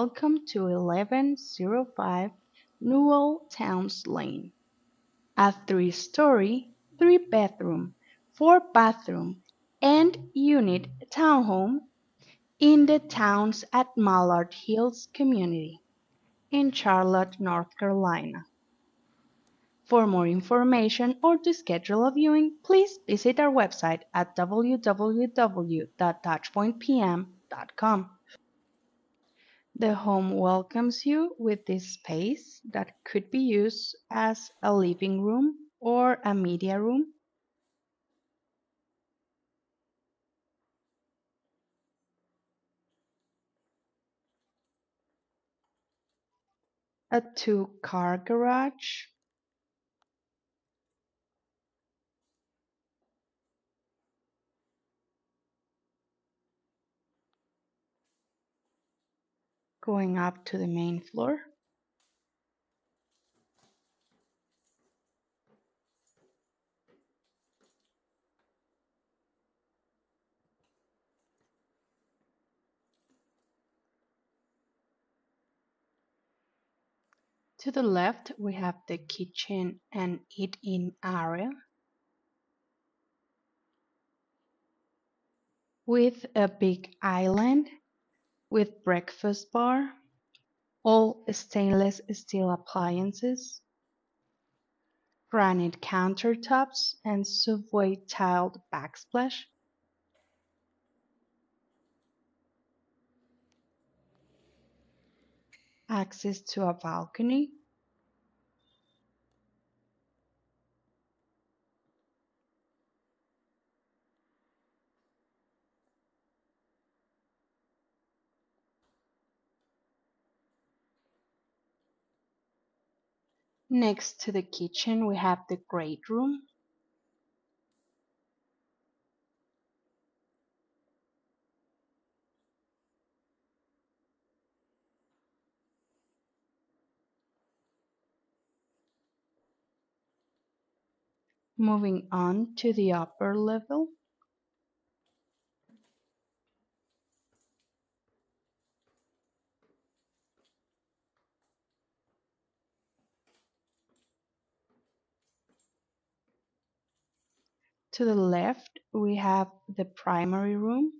welcome to 1105 Newell Towns Lane, a three-story, three-bedroom, four-bathroom, and unit townhome in the Towns at Mallard Hills community in Charlotte, North Carolina. For more information or to schedule a viewing, please visit our website at www.touchpointpm.com. The home welcomes you with this space that could be used as a living room or a media room, a two-car garage, going up to the main floor, to the left we have the kitchen and eat-in area with a big island with breakfast bar, all stainless steel appliances, granite countertops and subway tiled backsplash, access to a balcony. Next to the kitchen we have the great room, moving on to the upper level. To the left we have the primary room,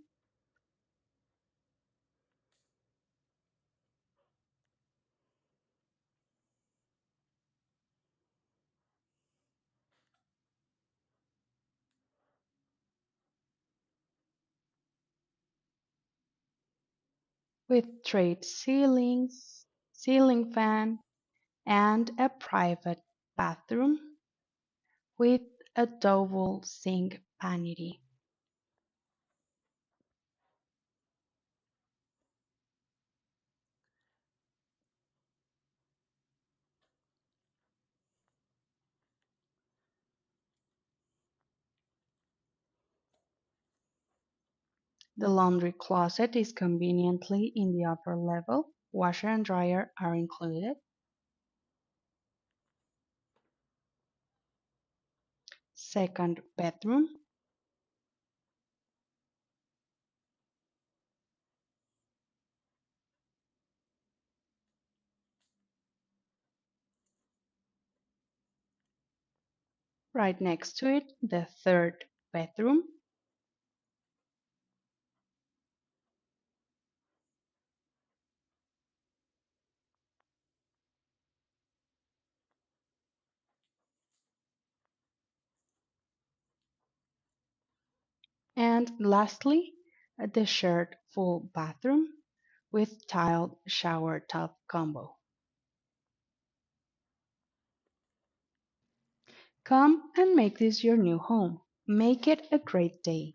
with straight ceilings, ceiling fan, and a private bathroom with a double sink vanity. The laundry closet is conveniently in the upper level. Washer and dryer are included. Second bedroom, right next to it, the third bedroom, and lastly, the shared full bathroom with tiled shower tub combo. Come and make this your new home. Make it a great day.